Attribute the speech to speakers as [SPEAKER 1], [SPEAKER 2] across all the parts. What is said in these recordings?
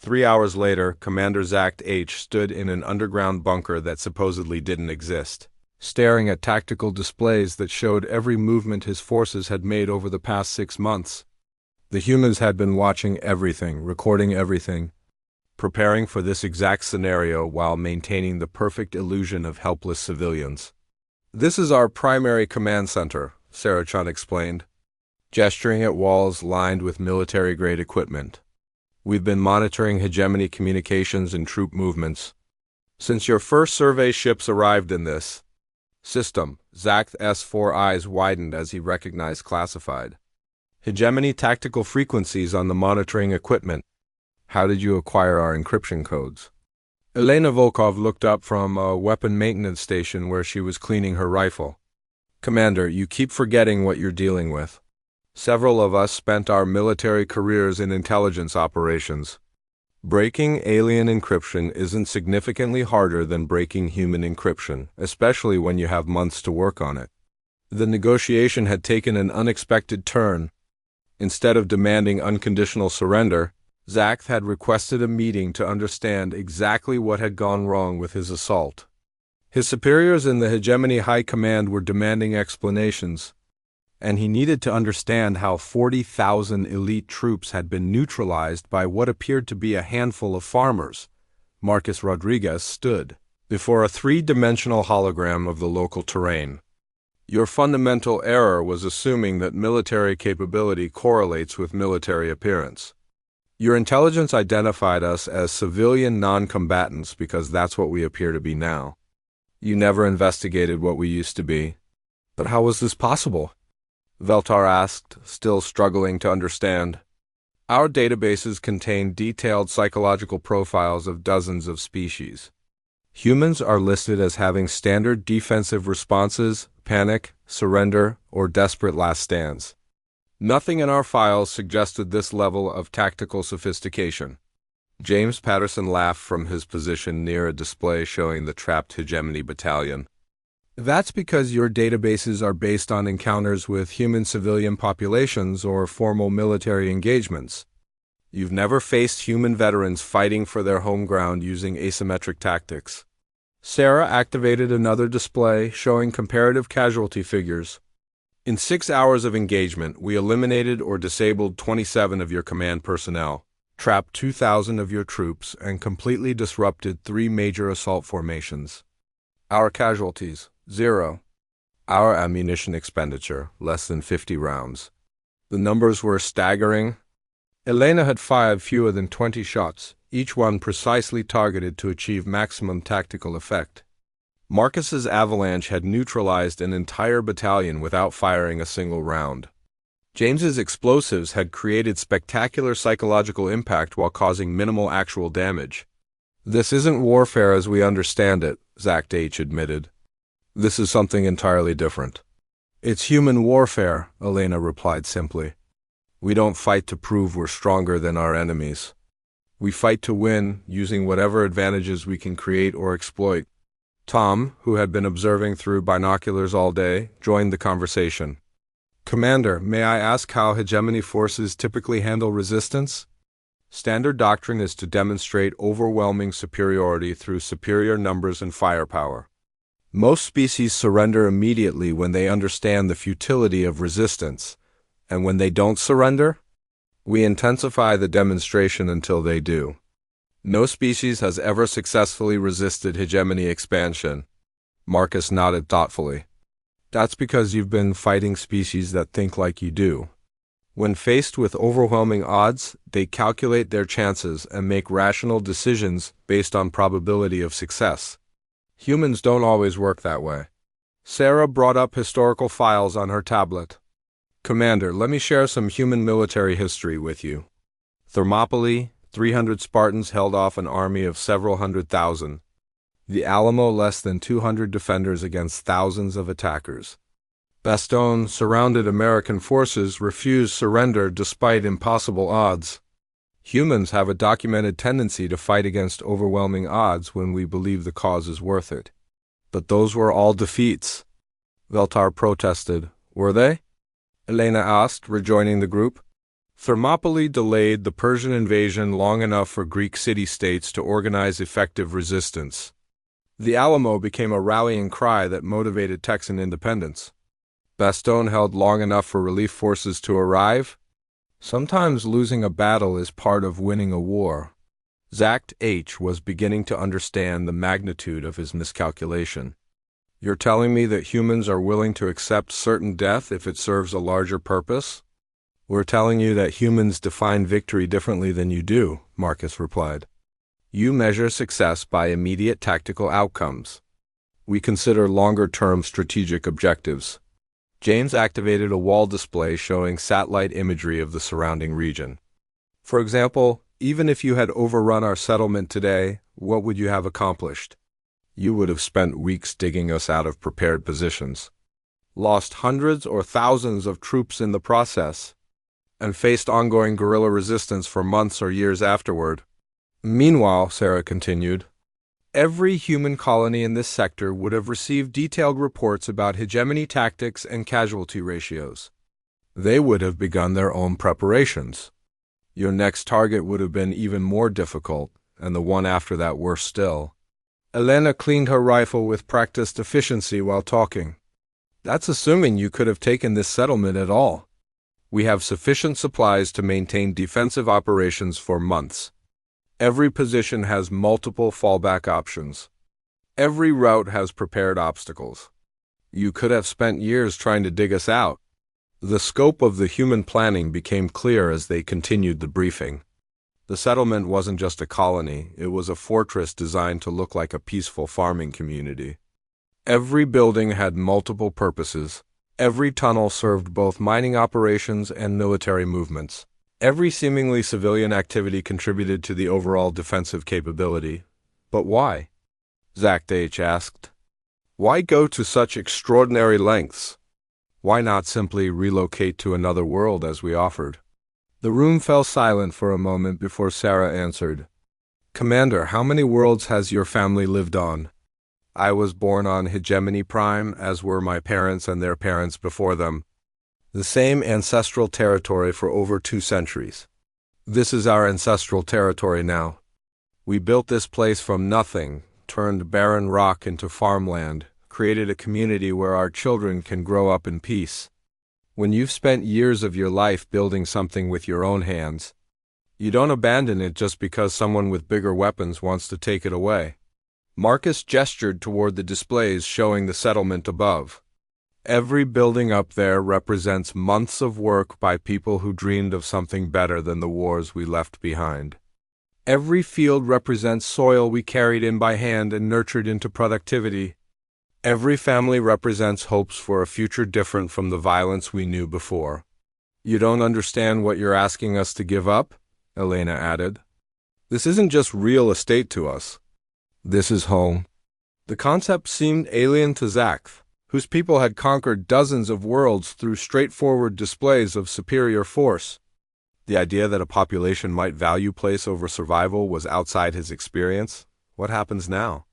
[SPEAKER 1] 3 hours later, Commander Zacht H stood in an underground bunker that supposedly didn't exist, staring at tactical displays that showed every movement his forces had made over the past 6 months. The humans had been watching everything, recording everything, preparing for this exact scenario while maintaining the perfect illusion of helpless civilians. "This is our primary command center," Sarah-chan explained, gesturing at walls lined with military-grade equipment. "We've been monitoring hegemony communications and troop movements since your first survey ships arrived in this system." Zacht's 4 eyes widened as he recognized classified hegemony tactical frequencies on the monitoring equipment. "How did you acquire our encryption codes?" Elena Volkov looked up from a weapon maintenance station where she was cleaning her rifle. "Commander, you keep forgetting what you're dealing with. Several of us spent our military careers in intelligence operations. Breaking alien encryption isn't significantly harder than breaking human encryption, especially when you have months to work on it." The negotiation had taken an unexpected turn. Instead of demanding unconditional surrender, Zacht had requested a meeting to understand exactly what had gone wrong with his assault. His superiors in the Hegemony High Command were demanding explanations, and he needed to understand how 40,000 elite troops had been neutralized by what appeared to be a handful of farmers. Marcus Rodriguez stood before a 3-dimensional hologram of the local terrain. "Your fundamental error was assuming that military capability correlates with military appearance. Your intelligence identified us as civilian non-combatants because that's what we appear to be now. You never investigated what we used to be." "But how was this possible?" Veltar asked, still struggling to understand. "Our databases contain detailed psychological profiles of dozens of species. Humans are listed as having standard defensive responses, panic, surrender, or desperate last stands. Nothing in our files suggested this level of tactical sophistication." James Patterson laughed from his position near a display showing the trapped hegemony battalion. "That's because your databases are based on encounters with human civilian populations or formal military engagements. You've never faced human veterans fighting for their home ground using asymmetric tactics." Sarah activated another display showing comparative casualty figures. "In 6 hours of engagement, we eliminated or disabled 27 of your command personnel, trapped 2,000 of your troops, and completely disrupted 3 major assault formations. Our casualties, 0. Our ammunition expenditure, less than 50 rounds. The numbers were staggering. Elena had fired fewer than 20 shots, each one precisely targeted to achieve maximum tactical effect. Marcus's avalanche had neutralized an entire battalion without firing a single round. James's explosives had created spectacular psychological impact while causing minimal actual damage. "This isn't warfare as we understand it," Zacht H admitted. "This is something entirely different." "It's human warfare," Elena replied simply. "We don't fight to prove we're stronger than our enemies. We fight to win, using whatever advantages we can create or exploit." Tom, who had been observing through binoculars all day, joined the conversation. "Commander, may I ask how hegemony forces typically handle resistance?" "Standard doctrine is to demonstrate overwhelming superiority through superior numbers and firepower. Most species surrender immediately when they understand the futility of resistance, and when they don't surrender, we intensify the demonstration until they do. No species has ever successfully resisted hegemony expansion." Marcus nodded thoughtfully. "That's because you've been fighting species that think like you do. When faced with overwhelming odds, they calculate their chances and make rational decisions based on probability of success. Humans don't always work that way." Sarah brought up historical files on her tablet. "Commander, let me share some human military history with you. Thermopylae, 300 Spartans held off an army of several 100,000. The Alamo, less than 200 defenders against thousands of attackers. Bastogne, surrounded American forces, refused surrender despite impossible odds. Humans have a documented tendency to fight against overwhelming odds when we believe the cause is worth it. But those were all defeats." Veltar protested. "Were they?" Elena asked, rejoining the group. Thermopylae delayed the Persian invasion long enough for Greek city-states to organize effective resistance. The Alamo became a rallying cry that motivated Texan independence. Bastogne held long enough for relief forces to arrive. Sometimes losing a battle is part of winning a war. Zacht H was beginning to understand the magnitude of his miscalculation. You're telling me that humans are willing to accept certain death if it serves a larger purpose? We're telling you that humans define victory differently than you do, Marcus replied. You measure success by immediate tactical outcomes. We consider longer-term strategic objectives. James activated a wall display showing satellite imagery of the surrounding region. For example, even if you had overrun our settlement today, what would you have accomplished? You would have spent weeks digging us out of prepared positions, lost hundreds or thousands of troops in the process, and faced ongoing guerrilla resistance for months or years afterward. Meanwhile, Sarah continued, every human colony in this sector would have received detailed reports about hegemony tactics and casualty ratios. They would have begun their own preparations. Your next target would have been even more difficult, and the one after that worse still. Elena cleaned her rifle with practiced efficiency while talking. That's assuming you could have taken this settlement at all. We have sufficient supplies to maintain defensive operations for months. Every position has multiple fallback options. Every route has prepared obstacles. You could have spent years trying to dig us out. The scope of the human planning became clear as they continued the briefing. The settlement wasn't just a colony, it was a fortress designed to look like a peaceful farming community. Every building had multiple purposes. Every tunnel served both mining operations and military movements. Every seemingly civilian activity contributed to the overall defensive capability. But why? Zacht H asked. Why go to such extraordinary lengths? Why not simply relocate to another world as we offered? The room fell silent for a moment before Sarah answered. Commander, how many worlds has your family lived on? I was born on Hegemony Prime, as were my parents and their parents before them. The same ancestral territory for over 2 centuries. This is our ancestral territory now. We built this place from nothing, turned barren rock into farmland, created a community where our children can grow up in peace. When you've spent years of your life building something with your own hands, you don't abandon it just because someone with bigger weapons wants to take it away. Marcus gestured toward the displays showing the settlement above. Every building up there represents months of work by people who dreamed of something better than the wars we left behind. Every field represents soil we carried in by hand and nurtured into productivity. Every family represents hopes for a future different from the violence we knew before. You don't understand what you're asking us to give up? Elena added. This isn't just real estate to us. This is home. The concept seemed alien to Zacht, whose people had conquered dozens of worlds through straightforward displays of superior force. The idea that a population might value place over survival was outside his experience. What happens now?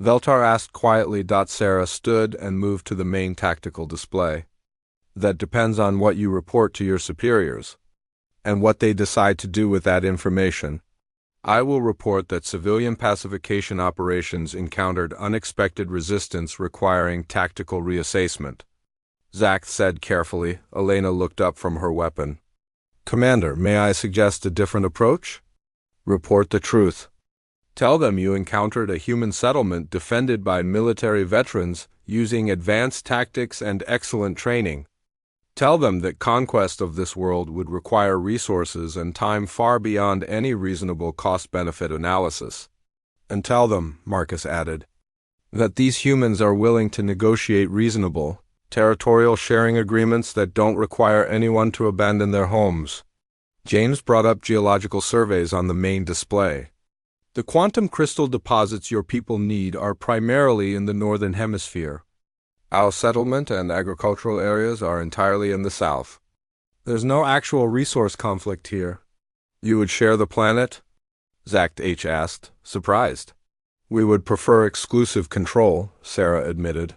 [SPEAKER 1] Veltar asked quietly. Sarah stood and moved to the main tactical display. That depends on what you report to your superiors, and what they decide to do with that information. I will report that civilian pacification operations encountered unexpected resistance requiring tactical reassessment. Zacht said carefully. Elena looked up from her weapon. Commander, may I suggest a different approach? Report the truth. Tell them you encountered a human settlement defended by military veterans using advanced tactics and excellent training. Tell them that conquest of this world would require resources and time far beyond any reasonable cost-benefit analysis. And tell them, Marcus added, that these humans are willing to negotiate reasonable, territorial sharing agreements that don't require anyone to abandon their homes. James brought up geological surveys on the main display. The quantum crystal deposits your people need are primarily in the northern hemisphere. Our settlement and agricultural areas are entirely in the south. There's no actual resource conflict here. You would share the planet? Zacht H asked, surprised. We would prefer exclusive control, Sarah admitted.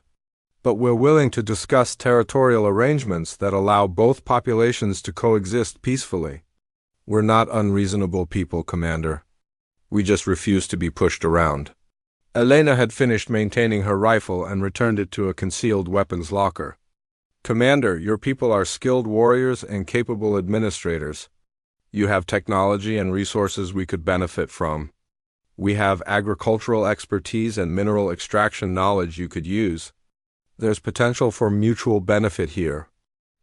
[SPEAKER 1] but we're willing to discuss territorial arrangements that allow both populations to coexist peacefully. We're not unreasonable people, Commander. We just refuse to be pushed around. Elena had finished maintaining her rifle and returned it to a concealed weapons locker. Commander, your people are skilled warriors and capable administrators. You have technology and resources we could benefit from. We have agricultural expertise and mineral extraction knowledge you could use. There's potential for mutual benefit here.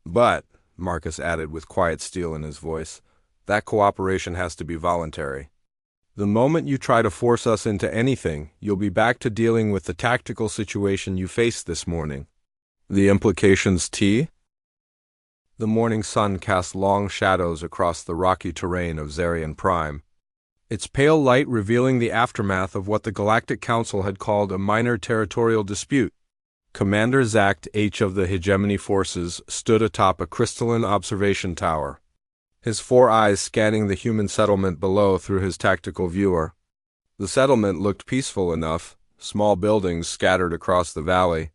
[SPEAKER 1] But, Marcus added with quiet steel in his voice, that cooperation has to be voluntary. The moment you try to force us into anything, you'll be back to dealing with the tactical situation you faced this morning. The implications, T? The morning sun cast long shadows across the rocky terrain of Zarian Prime, its pale light revealing the aftermath of what the Galactic Council had called a minor territorial dispute. Commander Zacht H of the Hegemony Forces stood atop a crystalline observation tower, his 4 eyes scanning the human settlement below through his tactical viewer. The settlement looked peaceful enough, small buildings scattered across the valley,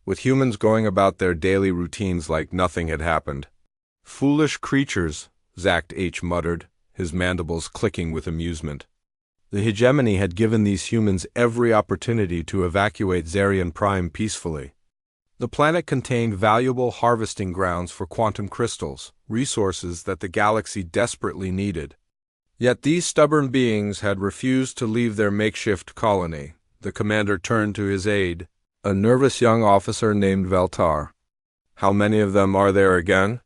[SPEAKER 1] with humans going about their daily routines like nothing had happened. Foolish creatures, Zacht H muttered, his mandibles clicking with amusement. The Hegemony had given these humans every opportunity to evacuate Zarian Prime peacefully. The planet contained valuable harvesting grounds for quantum crystals, resources that the galaxy desperately needed. Yet these stubborn beings had refused to leave their makeshift colony. The commander turned to his aide, a nervous young officer named Veltar. How many of them are there again?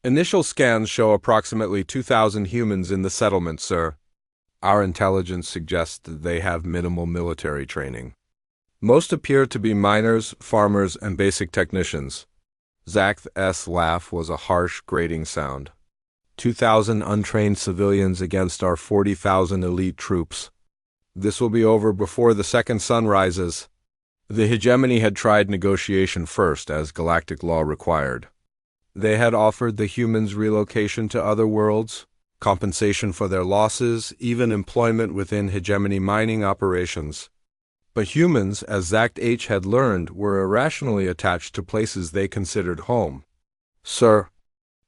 [SPEAKER 1] Initial scans show approximately 2,000 humans in the settlement, sir. Our intelligence suggests that they have minimal military training. Most appear to be miners, farmers, and basic technicians. Zacht's laugh was a harsh, grating sound. 2,000 untrained civilians against our 40,000 elite troops. This will be over before the second sun rises. The Hegemony had tried negotiation first, as galactic law required. They had offered the humans relocation to other worlds, compensation for their losses, even employment within Hegemony mining operations. But humans, as Zacht H had learned, were irrationally attached to places they considered home. Sir,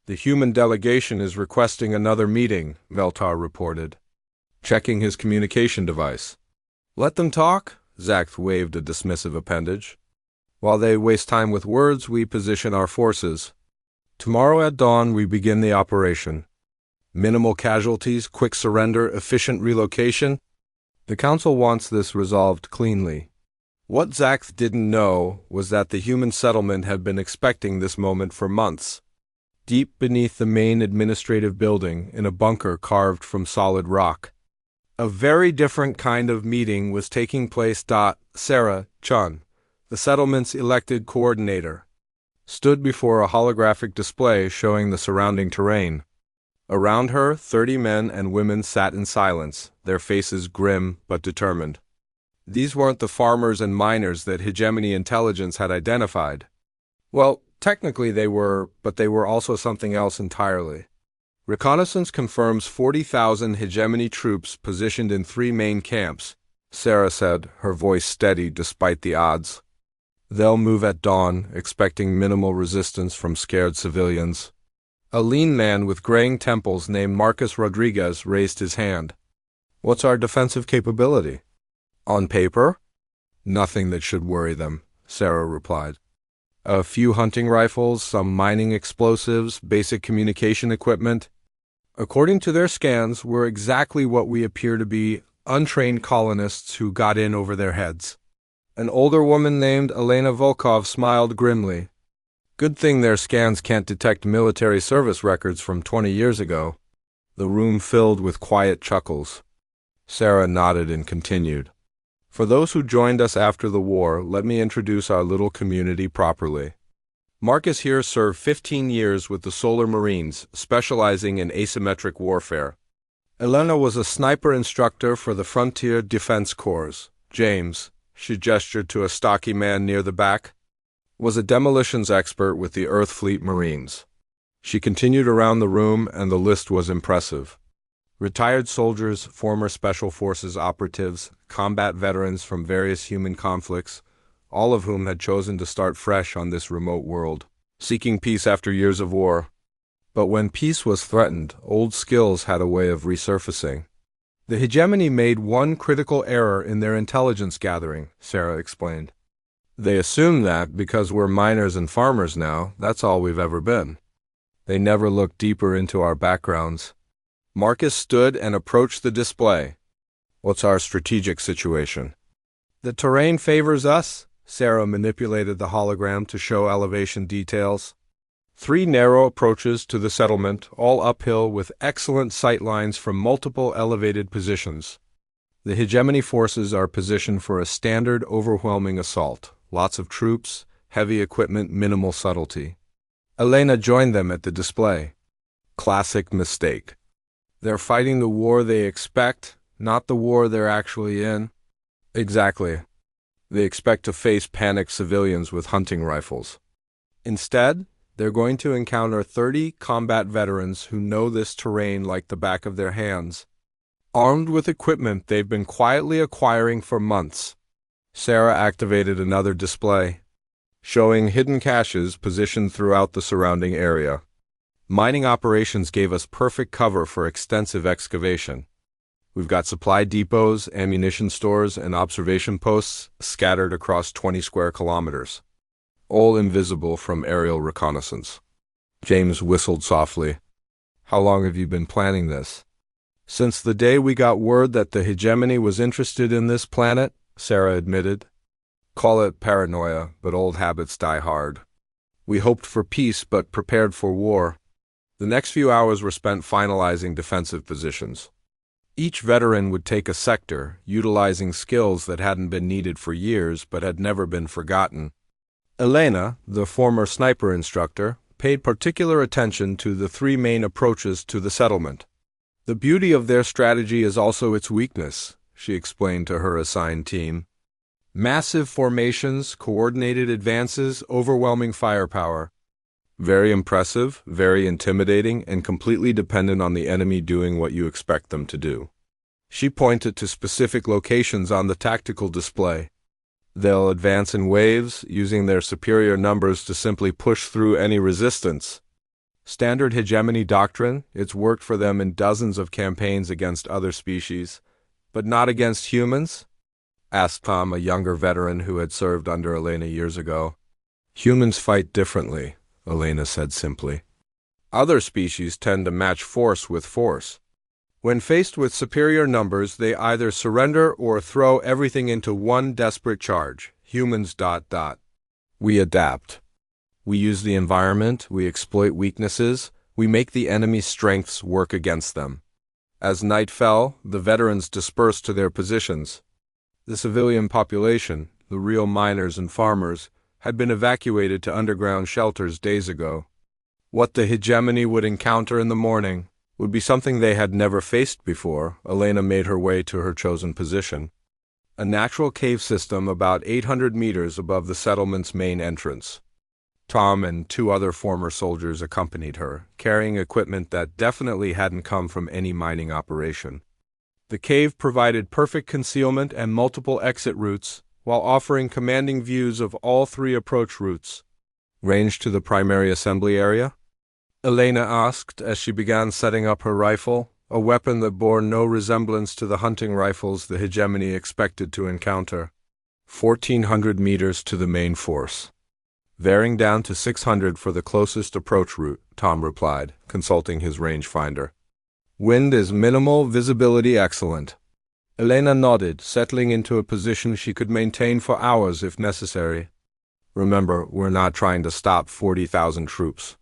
[SPEAKER 1] the human delegation is requesting another meeting, Veltar reported, checking his communication device. Let them talk, Zacht waved a dismissive appendage. While they waste time with words, we position our forces. Tomorrow at dawn, we begin the operation. Minimal casualties, quick surrender, efficient relocation. The Council wants this resolved cleanly. What Zacht didn't know was that the human settlement had been expecting this moment for months. Deep beneath the main administrative building, in a bunker carved from solid rock, a very different kind of meeting was taking place. Sarah Chun, the settlement's elected coordinator, stood before a holographic display showing the surrounding terrain. Around her, 30 men and women sat in silence, their faces grim but determined. These weren't the farmers and miners that Hegemony intelligence had identified. Well, technically they were, but they were also something else entirely. Reconnaissance confirms 40,000 Hegemony troops positioned in 3 main camps, Sarah said, her voice steady despite the odds. They'll move at dawn, expecting minimal resistance from scared civilians. A lean man with graying temples named Marcus Rodriguez raised his hand. What's our defensive capability? On paper? Nothing that should worry them, Sarah replied. A few hunting rifles, some mining explosives, basic communication equipment. According to their scans, we're exactly what we appear to be, untrained colonists who got in over their heads. An older woman named Elena Volkov smiled grimly. Good thing their scans can't detect military service records from 20 years ago. The room filled with quiet chuckles. Sarah nodded and continued. For those who joined us after the war, let me introduce our little community properly. Marcus here served 15 years with the Solar Marines, specializing in asymmetric warfare. Elena was a sniper instructor for the Frontier Defense Corps. James, she gestured to a stocky man near the back, was a demolitions expert with the Earth Fleet Marines. She continued around the room, and the list was impressive. Retired soldiers, former Special Forces operatives, combat veterans from various human conflicts, all of whom had chosen to start fresh on this remote world, seeking peace after years of war. But when peace was threatened, old skills had a way of resurfacing. The hegemony made one critical error in their intelligence gathering, Sarah explained. They assume that, because we're miners and farmers now, that's all we've ever been. They never looked deeper into our backgrounds. Marcus stood and approached the display. What's our strategic situation? The terrain favors us. Sarah manipulated the hologram to show elevation details. 3 narrow approaches to the settlement, all uphill with excellent sight lines from multiple elevated positions. The hegemony forces are positioned for a standard overwhelming assault. Lots of troops, heavy equipment, minimal subtlety. Elena joined them at the display. Classic mistake. They're fighting the war they expect, not the war they're actually in. Exactly. They expect to face panicked civilians with hunting rifles. Instead, they're going to encounter 30 combat veterans who know this terrain like the back of their hands, armed with equipment they've been quietly acquiring for months. Sarah activated another display, showing hidden caches positioned throughout the surrounding area. Mining operations gave us perfect cover for extensive excavation. We've got supply depots, ammunition stores, and observation posts scattered across 20 square kilometers, all invisible from aerial reconnaissance. James whistled softly. How long have you been planning this? Since the day we got word that the hegemony was interested in this planet, Sarah admitted. Call it paranoia, but old habits die hard. We hoped for peace, but prepared for war. The next few hours were spent finalizing defensive positions. Each veteran would take a sector, utilizing skills that hadn't been needed for years but had never been forgotten. Elena, the former sniper instructor, paid particular attention to the 3 main approaches to the settlement. The beauty of their strategy is also its weakness, she explained to her assigned team. Massive formations, coordinated advances, overwhelming firepower. Very impressive, very intimidating, and completely dependent on the enemy doing what you expect them to do. She pointed to specific locations on the tactical display. They'll advance in waves, using their superior numbers to simply push through any resistance. Standard hegemony doctrine, it's worked for them in dozens of campaigns against other species, but not against humans? Asked Tom, a younger veteran who had served under Elena years ago. Humans fight differently, Elena said simply. Other species tend to match force with force. When faced with superior numbers, they either surrender or throw everything into one desperate charge. Humans ... We adapt. We use the environment, we exploit weaknesses, we make the enemy's strengths work against them. As night fell, the veterans dispersed to their positions. The civilian population, the real miners and farmers, had been evacuated to underground shelters days ago. What the hegemony would encounter in the morning would be something they had never faced before. Elena made her way to her chosen position. A natural cave system about 800 meters above the settlement's main entrance. Tom and 2 other former soldiers accompanied her, carrying equipment that definitely hadn't come from any mining operation. The cave provided perfect concealment and multiple exit routes, while offering commanding views of all 3 approach routes. Range to the primary assembly area? Elena asked as she began setting up her rifle, a weapon that bore no resemblance to the hunting rifles the hegemony expected to encounter. 1,400 meters to the main force. Varying down to 600 for the closest approach route, Tom replied, consulting his rangefinder. Wind is minimal, visibility excellent. Elena nodded, settling into a position she could maintain for hours if necessary. Remember, we're not trying to stop 40,000 troops.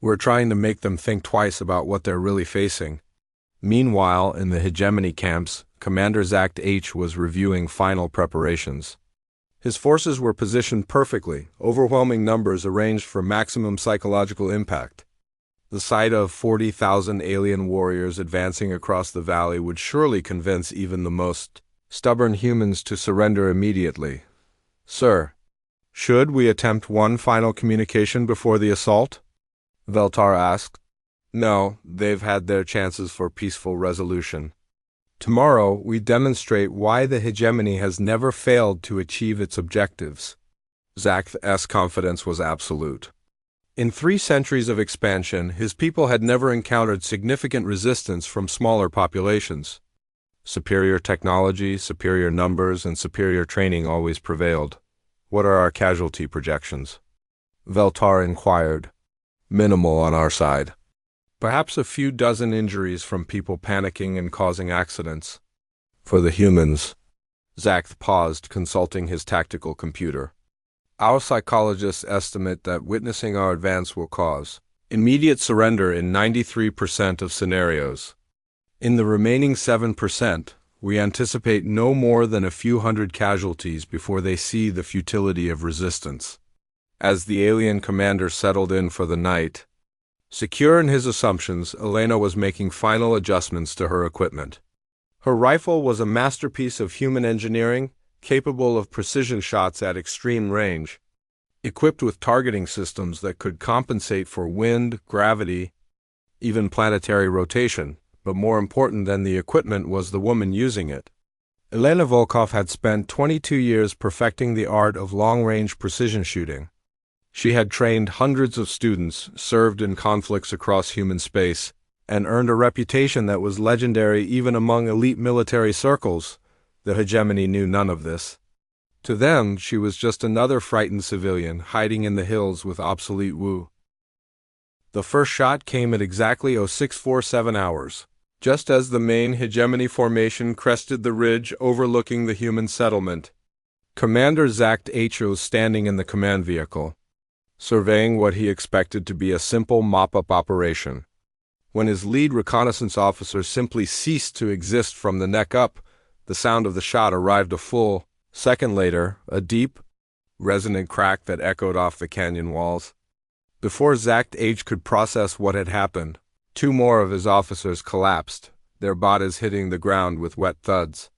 [SPEAKER 1] We're trying to make them think twice about what they're really facing. Meanwhile, in the hegemony camps, Commander Zacht H was reviewing final preparations. His forces were positioned perfectly, overwhelming numbers arranged for maximum psychological impact. The sight of 40,000 alien warriors advancing across the valley would surely convince even the most stubborn humans to surrender immediately. Sir, should we attempt one final communication before the assault? Veltar asked. No, they've had their chances for peaceful resolution. Tomorrow, we demonstrate why the hegemony has never failed to achieve its objectives. Zach's confidence was absolute. In 3 centuries of expansion, his people had never encountered significant resistance from smaller populations. Superior technology, superior numbers, and superior training always prevailed. What are our casualty projections? Veltar inquired. Minimal on our side. Perhaps a few dozen injuries from people panicking and causing accidents. For the humans. Zach paused, consulting his tactical computer. Our psychologists estimate that witnessing our advance will cause immediate surrender in 93% of scenarios. In the remaining 7%, we anticipate no more than a few hundred casualties before they see the futility of resistance. As the alien commander settled in for the night, secure in his assumptions, Elena was making final adjustments to her equipment. Her rifle was a masterpiece of human engineering, capable of precision shots at extreme range, equipped with targeting systems that could compensate for wind, gravity, even planetary rotation, but more important than the equipment was the woman using it. Elena Volkov had spent 22 years perfecting the art of long-range precision shooting. She had trained hundreds of students, served in conflicts across human space, and earned a reputation that was legendary even among elite military circles. The hegemony knew none of this. To them, she was just another frightened civilian hiding in the hills with obsolete Wu. The first shot came at exactly 0647 hours, just as the main hegemony formation crested the ridge overlooking the human settlement. Commander Zach H was standing in the command vehicle, surveying what he expected to be a simple mop-up operation. When his lead reconnaissance officer simply ceased to exist from the neck up, the sound of the shot arrived a full second later, a deep, resonant crack that echoed off the canyon walls. Before Zach H could process what had happened, 2 more of his officers collapsed, their bodies hitting the ground with wet thuds.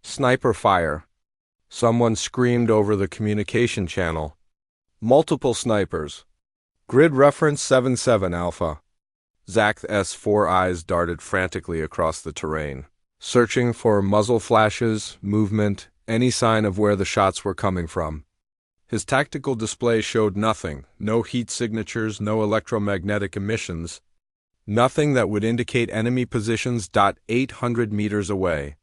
[SPEAKER 1] Sniper fire. Someone screamed over the communication channel. Multiple snipers. Grid reference 77 Alpha. Zach's 4 eyes darted frantically across the terrain, searching for muzzle flashes, movement, any sign of where the shots were coming from. His tactical display showed nothing, no heat signatures, no electromagnetic emissions, nothing that would indicate enemy positions. 800 meters away.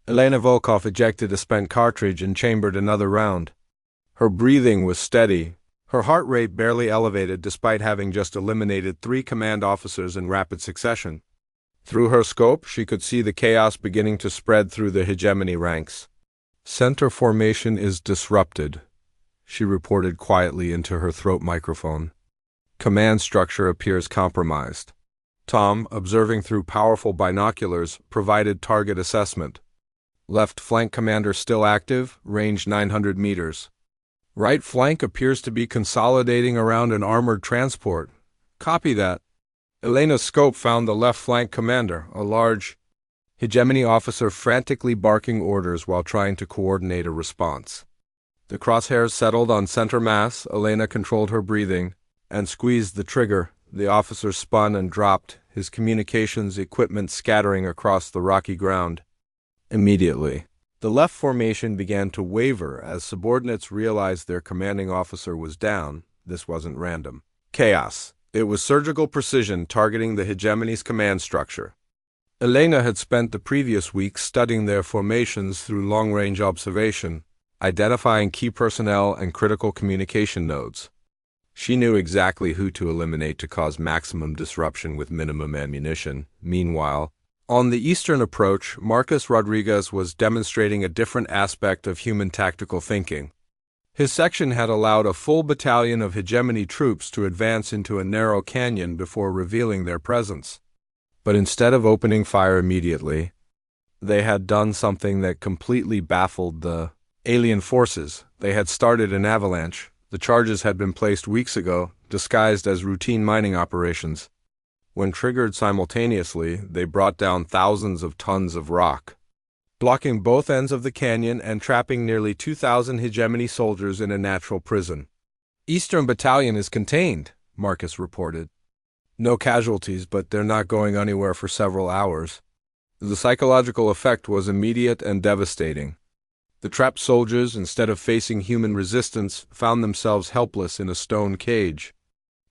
[SPEAKER 1] Elena Volkov ejected a spent cartridge and chambered another round. Her breathing was steady, her heart rate barely elevated despite having just eliminated 3 command officers in rapid succession. Through her scope, she could see the chaos beginning to spread through the hegemony ranks. Center formation is disrupted, she reported quietly into her throat microphone. Command structure appears compromised. Tom, observing through powerful binoculars, provided target assessment. Left flank commander still active, range 900 meters. Right flank appears to be consolidating around an armored transport. Copy that. Elena's scope found the left flank commander, a large hegemony officer frantically barking orders while trying to coordinate a response. The crosshairs settled on center mass. Elena controlled her breathing and squeezed the trigger. The officer spun and dropped, his communications equipment scattering across the rocky ground. Immediately, the left formation began to waver as subordinates realized their commanding officer was down. This wasn't random chaos. It was surgical precision targeting the hegemony's command structure. Elena had spent the previous week studying their formations through long-range observation, identifying key personnel and critical communication nodes. She knew exactly who to eliminate to cause maximum disruption with minimum ammunition. Meanwhile, on the eastern approach, Marcus Rodriguez was demonstrating a different aspect of human tactical thinking. His section had allowed a full battalion of hegemony troops to advance into a narrow canyon before revealing their presence. But instead of opening fire immediately, they had done something that completely baffled the alien forces. They had started an avalanche. The charges had been placed weeks ago, disguised as routine mining operations. When triggered simultaneously, they brought down thousands of tons of rock, blocking both ends of the canyon and trapping nearly 2,000 hegemony soldiers in a natural prison. Eastern Battalion is contained, Marcus reported. No casualties, but they're not going anywhere for several hours. The psychological effect was immediate and devastating. The trapped soldiers, instead of facing human resistance, found themselves helpless in a stone cage.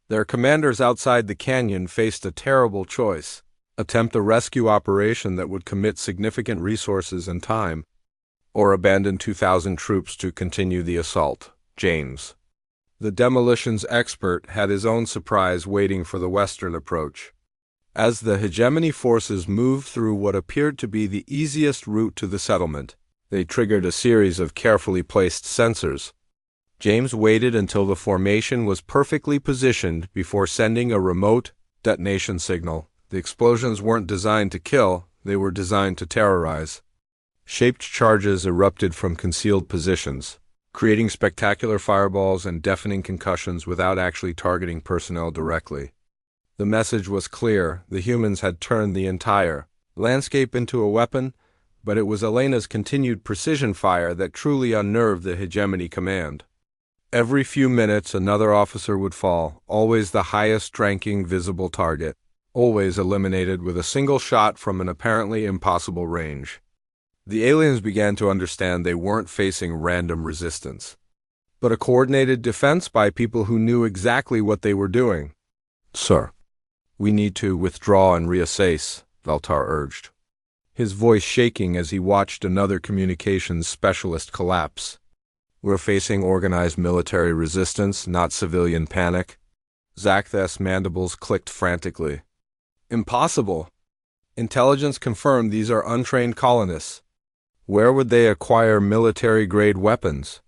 [SPEAKER 1] Their commanders outside the canyon faced a terrible choice: attempt a rescue operation that would commit significant resources and time, or abandon 2,000 troops to continue the assault. James, the demolitions expert, had his own surprise waiting for the Western approach. As the hegemony forces moved through what appeared to be the easiest route to the settlement, they triggered a series of carefully placed sensors. James waited until the formation was perfectly positioned before sending a remote detonation signal. The explosions weren't designed to kill, they were designed to terrorize. Shaped charges erupted from concealed positions, creating spectacular fireballs and deafening concussions without actually targeting personnel directly. The message was clear: the humans had turned the entire landscape into a weapon, but it was Elena's continued precision fire that truly unnerved the hegemony command. Every few minutes another officer would fall, always the highest-ranking visible target, always eliminated with a single shot from an apparently impossible range. The aliens began to understand they weren't facing random resistance, but a coordinated defense by people who knew exactly what they were doing. "Sir, we need to withdraw and reassess," Valtar urged, his voice shaking as he watched another communications specialist collapse. "We're facing organized military resistance, not civilian panic." Zakth's mandibles clicked frantically. "Impossible. Intelligence confirmed these are untrained colonists. Where would they acquire military-grade weapons?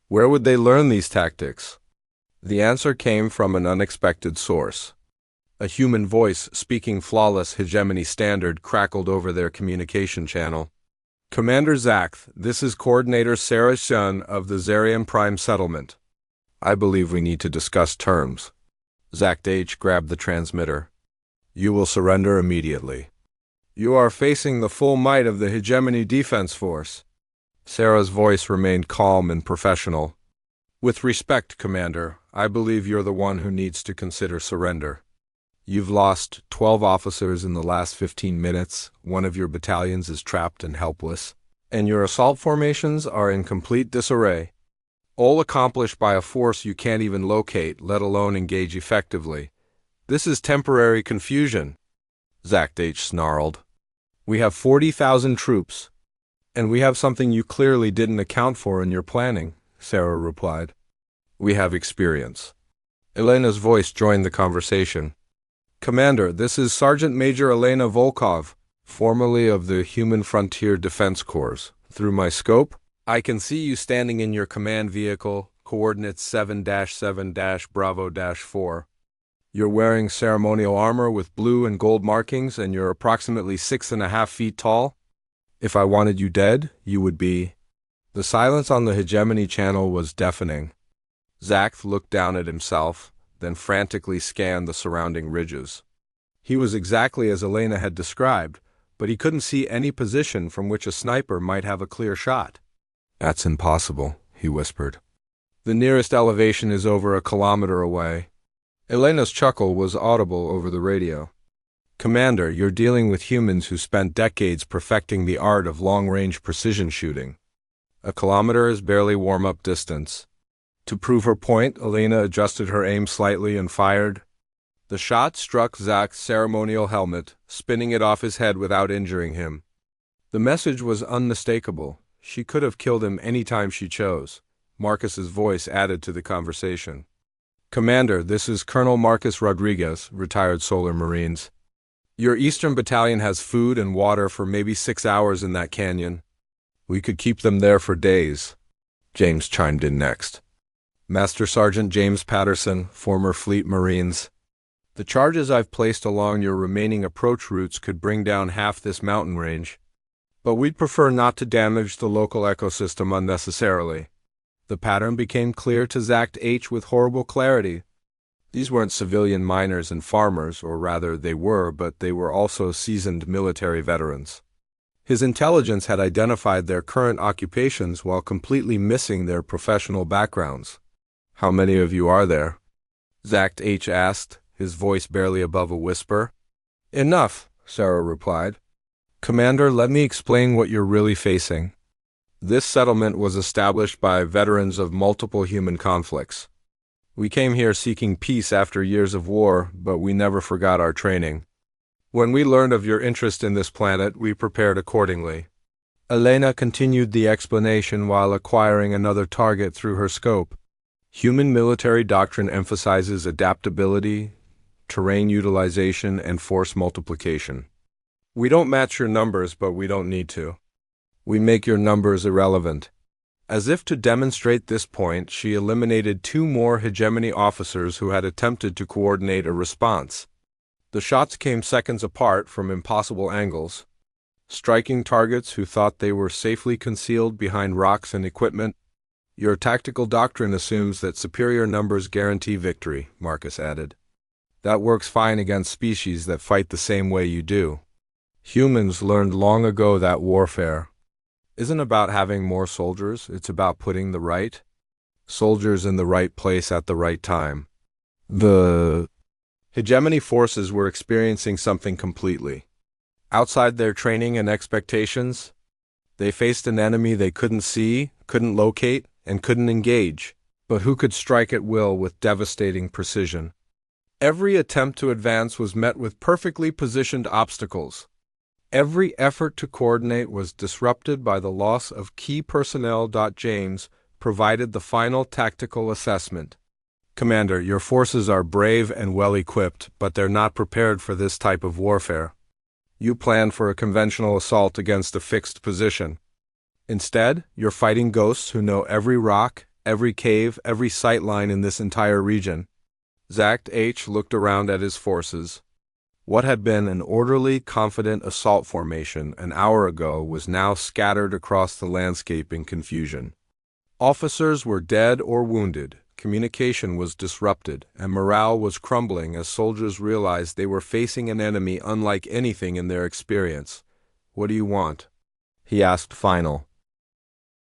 [SPEAKER 1] Where would they learn these tactics?" The answer came from an unexpected source. A human voice, speaking flawless hegemony standard, crackled over their communication channel. "Commander Zakth, this is Coordinator Sarah Shun of the Zarian Prime Settlement. I believe we need to discuss terms." Zakth H grabbed the transmitter. "You will surrender immediately. You are facing the full might of the Hegemony Defense Force." Sarah's voice remained calm and professional. "With respect, Commander, I believe you're the one who needs to consider surrender. You've lost 12 officers in the last 15 minutes, one of your battalions is trapped and helpless, and your assault formations are in complete disarray. All accomplished by a force you can't even locate, let alone engage effectively. This is temporary confusion," Zakth H snarled. "We have 40,000 troops, and we have something you clearly didn't account for in your planning," Sarah replied. "We have experience." Elena's voice joined the conversation. "Commander, this is Sergeant Major Elena Volkov, formerly of the Human Frontier Defense Corps. Through my scope, I can see you standing in your command vehicle, coordinates 7-7-Bravo-4. You're wearing ceremonial armor with blue and gold markings, and you're approximately 6.5 feet tall. If I wanted you dead, you would be." The silence on the hegemony channel was deafening. Zakth looked down at himself, then frantically scanned the surrounding ridges. He was exactly as Elena had described, but he couldn't see any position from which a sniper might have a clear shot. "That's impossible," he whispered. "The nearest elevation is over 1 kilometer away." Elena's chuckle was audible over the radio. "Commander, you're dealing with humans who spent decades perfecting the art of long-range precision shooting. 1 kilometer is barely warm-up distance." To prove her point, Elena adjusted her aim slightly and fired. The shot struck Zakth's ceremonial helmet, spinning it off his head without injuring him. The message was unmistakable. She could have killed him any time she chose. Marcus's voice added to the conversation. "Commander, this is Colonel Marcus Rodriguez, retired Solar Marines. Your Eastern Battalion has food and water for maybe 6 hours in that canyon. We could keep them there for days." James chimed in next. "Master Sergeant James Patterson, former Fleet Marines. The charges I've placed along your remaining approach routes could bring down half this mountain range, but we'd prefer not to damage the local ecosystem unnecessarily." The pattern became clear to Zakth H with horrible clarity. These weren't civilian miners and farmers, or rather they were, but they were also seasoned military veterans. His intelligence had identified their current occupations while completely missing their professional backgrounds. "How many of you are there?" Zakth H asked, his voice barely above a whisper. "Enough," Sarah replied. Commander, let me explain what you're really facing. This settlement was established by veterans of multiple human conflicts. We came here seeking peace after years of war, but we never forgot our training. When we learned of your interest in this planet, we prepared accordingly. Elena continued the explanation while acquiring another target through her scope. Human military doctrine emphasizes adaptability, terrain utilization, and force multiplication. We don't match your numbers, but we don't need to. We make your numbers irrelevant. As if to demonstrate this point, she eliminated 2 more hegemony officers who had attempted to coordinate a response. The shots came seconds apart from impossible angles, striking targets who thought they were safely concealed behind rocks and equipment. Your tactical doctrine assumes that superior numbers guarantee victory, Marcus added. That works fine against species that fight the same way you do. Humans learned long ago that warfare isn't about having more soldiers, it's about putting the right soldiers in the right place at the right time. The hegemony forces were experiencing something completely outside their training and expectations. They faced an enemy they couldn't see, couldn't locate, and couldn't engage, but who could strike at will with devastating precision. Every attempt to advance was met with perfectly positioned obstacles. Every effort to coordinate was disrupted by the loss of key personnel. James provided the final tactical assessment. Commander, your forces are brave and well-equipped, but they're not prepared for this type of warfare. You plan for a conventional assault against a fixed position. Instead, you're fighting ghosts who know every rock, every cave, every sight line in this entire region. Zact H. looked around at his forces. What had been an orderly, confident assault formation an hour ago was now scattered across the landscape in confusion. Officers were dead or wounded, communication was disrupted, and morale was crumbling as soldiers realized they were facing an enemy unlike anything in their experience. "What do you want?" he asked final.